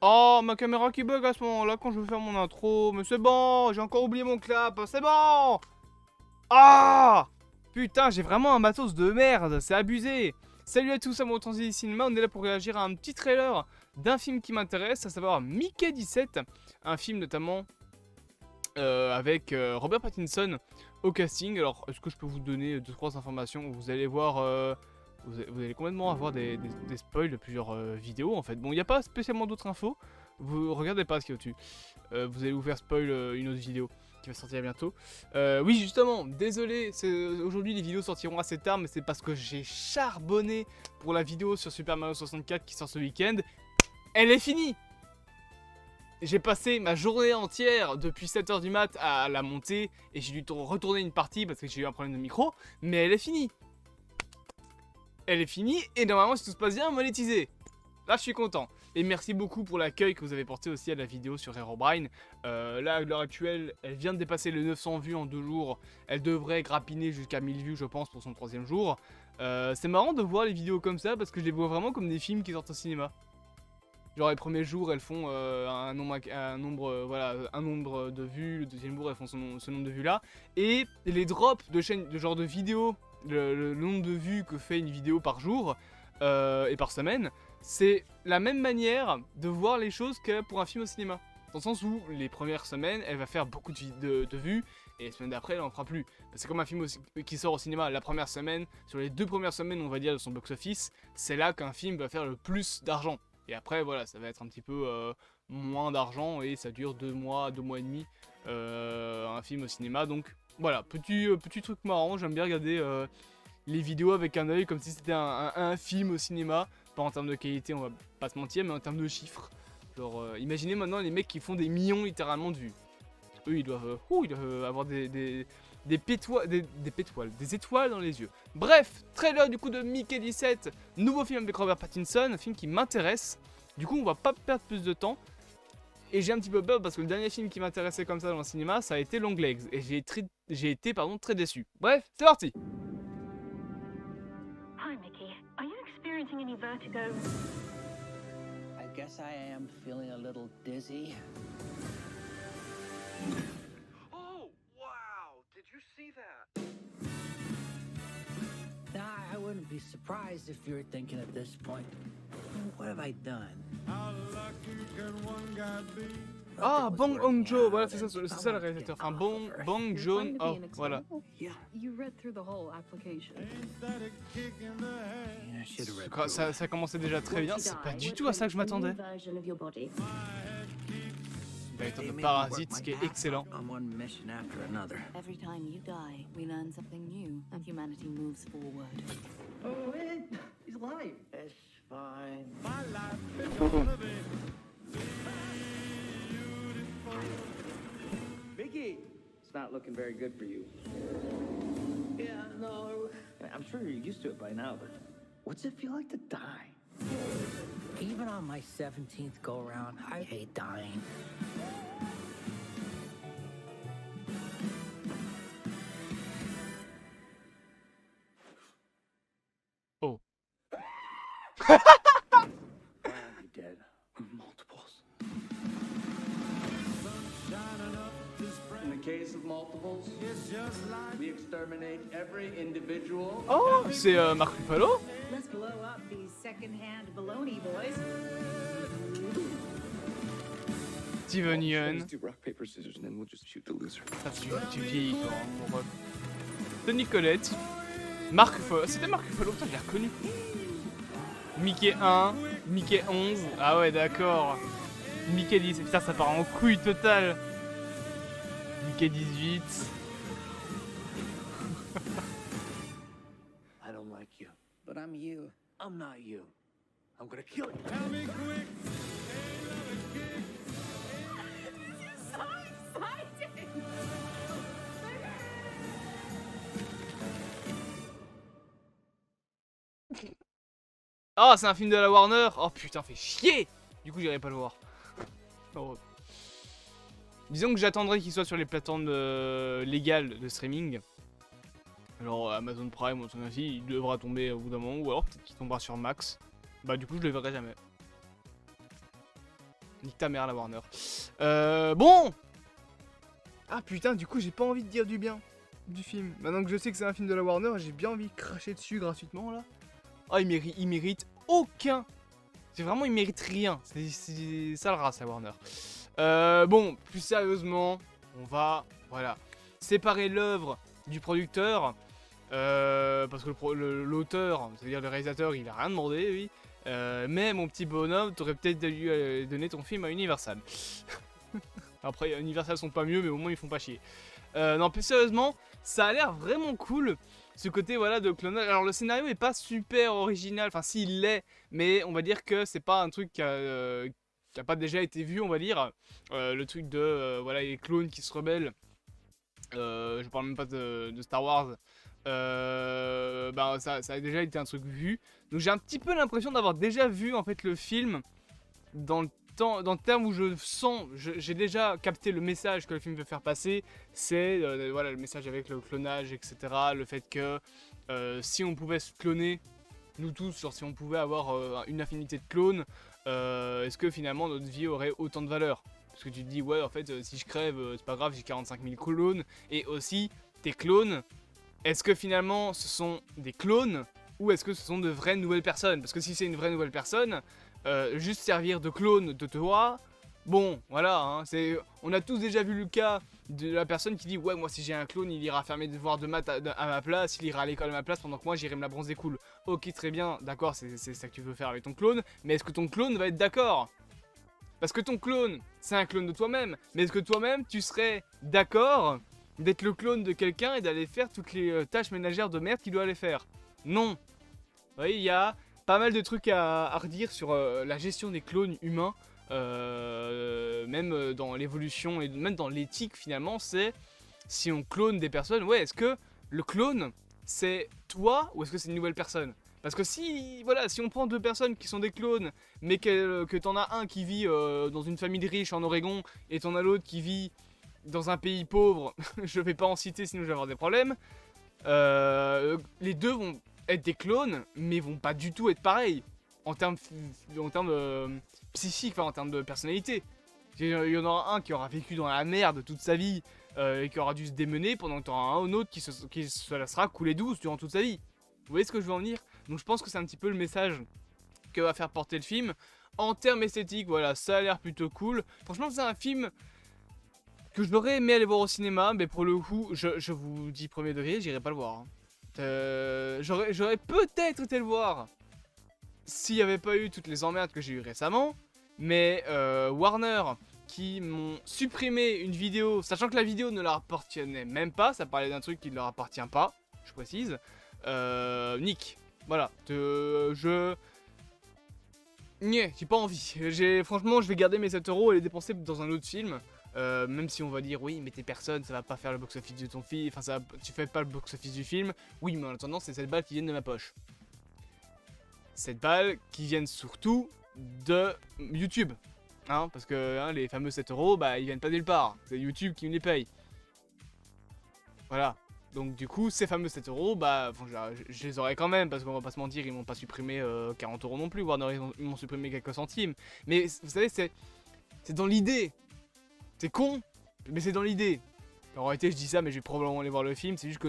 Oh, ma caméra qui bug à ce moment-là quand je veux faire mon intro. Mais c'est bon, j'ai encore oublié mon clap, c'est bon. Ah, putain, j'ai vraiment un matos de merde, c'est abusé. Salut à tous, à mon Transi Cinéma, on est là pour réagir à un petit trailer d'un film qui m'intéresse, à savoir Mickey 17, un film notamment avec Robert Pattinson au casting. Alors, est-ce que je peux vous donner 2-3 informations? Vous allez voir, vous allez complètement avoir des spoils de plusieurs vidéos en fait. Bon, il n'y a pas spécialement d'autres infos, vous regardez pas ce qu'il y a au-dessus. Vous allez vous faire spoil une autre vidéo qui va sortir bientôt. Oui, justement, désolé, aujourd'hui les vidéos sortiront assez tard, mais c'est parce que j'ai charbonné pour la vidéo sur Super Mario 64 qui sort ce week-end. Elle est finie! J'ai passé ma journée entière depuis 7h du mat à la monter et j'ai dû retourner une partie parce que j'ai eu un problème de micro, mais elle est finie. Elle est finie et normalement si tout se passe bien, monétisée. Là je suis content. Et merci beaucoup pour l'accueil que vous avez porté aussi à la vidéo sur Herobrine. Là à l'heure actuelle, elle vient de dépasser les 900 vues en 2 jours. Elle devrait grappiner jusqu'à 1000 vues je pense pour son 3e jour. C'est marrant de voir les vidéos comme ça parce que je les vois vraiment comme des films qui sortent au cinéma. Genre les premiers jours elles font un nombre de vues, le deuxième jour elles font ce nombre de vues là. Et les drops de chaînes, de genre de vidéos, le nombre de vues que fait une vidéo par jour et par semaine, c'est la même manière de voir les choses que pour un film au cinéma. Dans le sens où les premières semaines elle va faire beaucoup de vues et les semaines d'après elle en fera plus. C'est comme un film qui sort au cinéma la première semaine, sur les 2 premières semaines on va dire de son box-office, c'est là qu'un film va faire le plus d'argent. Et après, voilà, ça va être un petit peu moins d'argent et ça dure 2 mois, 2 mois et demi, un film au cinéma. Donc voilà, petit truc marrant, j'aime bien regarder les vidéos avec un œil comme si c'était un film au cinéma. Pas en termes de qualité, on va pas se mentir, mais en termes de chiffres. Genre, imaginez maintenant les mecs qui font des millions littéralement de vues. Eux, ils doivent avoir des étoiles dans les yeux. Bref, trailer du coup de Mickey 17, nouveau film avec Robert Pattinson, un film qui m'intéresse. Du coup, on va pas perdre plus de temps. Et j'ai un petit peu peur parce que le dernier film qui m'intéressait comme ça dans le cinéma, ça a été Longlegs. Et j'ai été très déçu. Bref, c'est parti. Hi, Mickey. Are you experiencing any vertigo? I guess I am feeling a little dizzy. Oh, wow! Did you see that? I wouldn't be surprised if you're thinking at this point, what have I done? Ah, Bong Joon-ho, voilà, c'est ça le réalisateur. Enfin, Bong Joon-ho, voilà. Yeah, You read through the whole application. I should have read through it. Ça commençait déjà très bien, c'est pas du tout à ça que je m'attendais. Vecteur de parasite, ce qui est excellent. On one mission after another. Every time you die, we learn something new, and humanity moves forward. Oh, he's alive. It's fine. Mickey, it's not looking very good for you. Yeah, no. I'm sure you're used to it by now, but what's it feel like to die? Even on my 17th go around, I hate dying. Oh. Why are you dead? Multiples. In the case of multiples, we exterminate every individual. Oh, c'est Marc Ruffalo. Let's blow up these second-hand baloney boys. Steven Yeun. Do rock, paper, scissors, and then we'll just shoot the loser. Ça, tu vieillis toi, hein, mon ref. Tony Collette. Marc Ruffalo. C'était Marc Ruffalo, putain, je l'ai reconnu. Mickey 1, Mickey 11. Ah ouais, d'accord. Mickey 10. Putain, ça part en couille totale. Mickey 18. I don't like you, but I'm you. I'm not you. I'm gonna kill you. So exciting! Oh, c'est un film de la Warner. Oh putain, fait chier. Du coup, j'irai pas le voir. Oh. Disons que j'attendrai qu'il soit sur les plateformes légales de streaming. Genre Amazon Prime ou son ainsi, il devra tomber au bout d'un moment, ou alors peut-être qu'il tombera sur Max. Bah du coup je le verrai jamais. Nique ta mère la Warner. Bon. Ah putain, du coup j'ai pas envie de dire du bien du film. Maintenant que je sais que c'est un film de la Warner, j'ai bien envie de cracher dessus gratuitement là. Ah, il mérite aucun. C'est vraiment, il mérite rien. C'est ça le race la Warner. Bon, plus sérieusement, on va, voilà, séparer l'œuvre du producteur. Parce que l'auteur, c'est-à-dire le réalisateur, il a rien demandé, oui. Mais mon petit bonhomme, t'aurais peut-être dû donner ton film à Universal. Après, Universal sont pas mieux, mais au moins ils font pas chier. Non, plus sérieusement, ça a l'air vraiment cool. Ce côté, voilà, de clonage. Alors, le scénario est pas super original. Enfin, si, il l'est. Mais on va dire que c'est pas un truc qui a pas déjà été vu, on va dire. Le truc de, voilà, les clones qui se rebellent. Je parle même pas de Star Wars. Bah, ça a déjà été un truc vu. Donc j'ai un petit peu l'impression d'avoir déjà vu en fait le film dans le terme où je sens, j'ai déjà capté le message que le film veut faire passer. C'est voilà, le message avec le clonage, etc. Le fait que si on pouvait se cloner, nous tous, genre si on pouvait avoir une infinité de clones, est-ce que finalement notre vie aurait autant de valeur? Parce que tu te dis, ouais, en fait, si je crève, c'est pas grave, j'ai 45 000 clones. Et aussi, tes clones, est-ce que finalement ce sont des clones ou est-ce que ce sont de vraies nouvelles personnes? Parce que si c'est une vraie nouvelle personne, juste servir de clone de toi, bon, voilà, hein, on a tous déjà vu le cas de la personne qui dit, ouais, moi si j'ai un clone, il ira faire mes devoirs de maths à ma place, il ira à l'école à ma place pendant que moi j'irai me la bronzer cool. Ok, très bien, d'accord, c'est ça que tu veux faire avec ton clone, mais est-ce que ton clone va être d'accord? Parce que ton clone, c'est un clone de toi-même, mais est-ce que toi-même, tu serais d'accord d'être le clone de quelqu'un et d'aller faire toutes les tâches ménagères de merde qu'il doit aller faire? Non. Vous voyez, il y a pas mal de trucs à redire sur la gestion des clones humains, même dans l'évolution et même dans l'éthique finalement, c'est si on clone des personnes, ouais, est-ce que le clone, c'est toi ou est-ce que c'est une nouvelle personne? Parce que si, voilà, si on prend deux personnes qui sont des clones, mais que t'en as un qui vit dans une famille de riches en Oregon, et t'en as l'autre qui vit dans un pays pauvre, je vais pas en citer sinon je vais avoir des problèmes, les deux vont être des clones, mais vont pas du tout être pareils, en termes psychiques, enfin en termes de personnalité. Il y en aura un qui aura vécu dans la merde toute sa vie, et qui aura dû se démener, pendant que t'auras un autre qui se laissera couler douce durant toute sa vie. Vous voyez ce que je veux en venir? Donc je pense que c'est un petit peu le message que va faire porter le film. En termes esthétiques, voilà, ça a l'air plutôt cool. Franchement, c'est un film que j'aurais aimé aller voir au cinéma, mais pour le coup, je vous dis premier degré, j'irai pas le voir. J'aurais peut-être été le voir s'il n'y avait pas eu toutes les emmerdes que j'ai eues récemment. Mais Warner, qui m'ont supprimé une vidéo, sachant que la vidéo ne leur appartenait même pas, ça parlait d'un truc qui ne leur appartient pas, je précise. Nick, voilà, j'ai pas envie. Franchement, je vais garder mes 7 € et les dépenser dans un autre film. Même si on va dire, oui, mais t'es personne, ça va pas faire le box-office de ton film, enfin, tu fais pas le box-office du film. Oui, mais en attendant, c'est 7 balles qui viennent de ma poche. 7 balles qui viennent surtout de YouTube. Hein, parce que hein, les fameux 7 €, bah, ils viennent pas nulle part. C'est YouTube qui me les paye. Voilà. Donc du coup, ces fameux 7 €, bah, je les aurais quand même, parce qu'on va pas se mentir, ils m'ont pas supprimé 40 € non plus, Warner, ils m'ont supprimé quelques centimes. Mais vous savez, c'est dans l'idée. C'est con, mais c'est dans l'idée. En réalité, je dis ça, mais je vais probablement aller voir le film, c'est juste que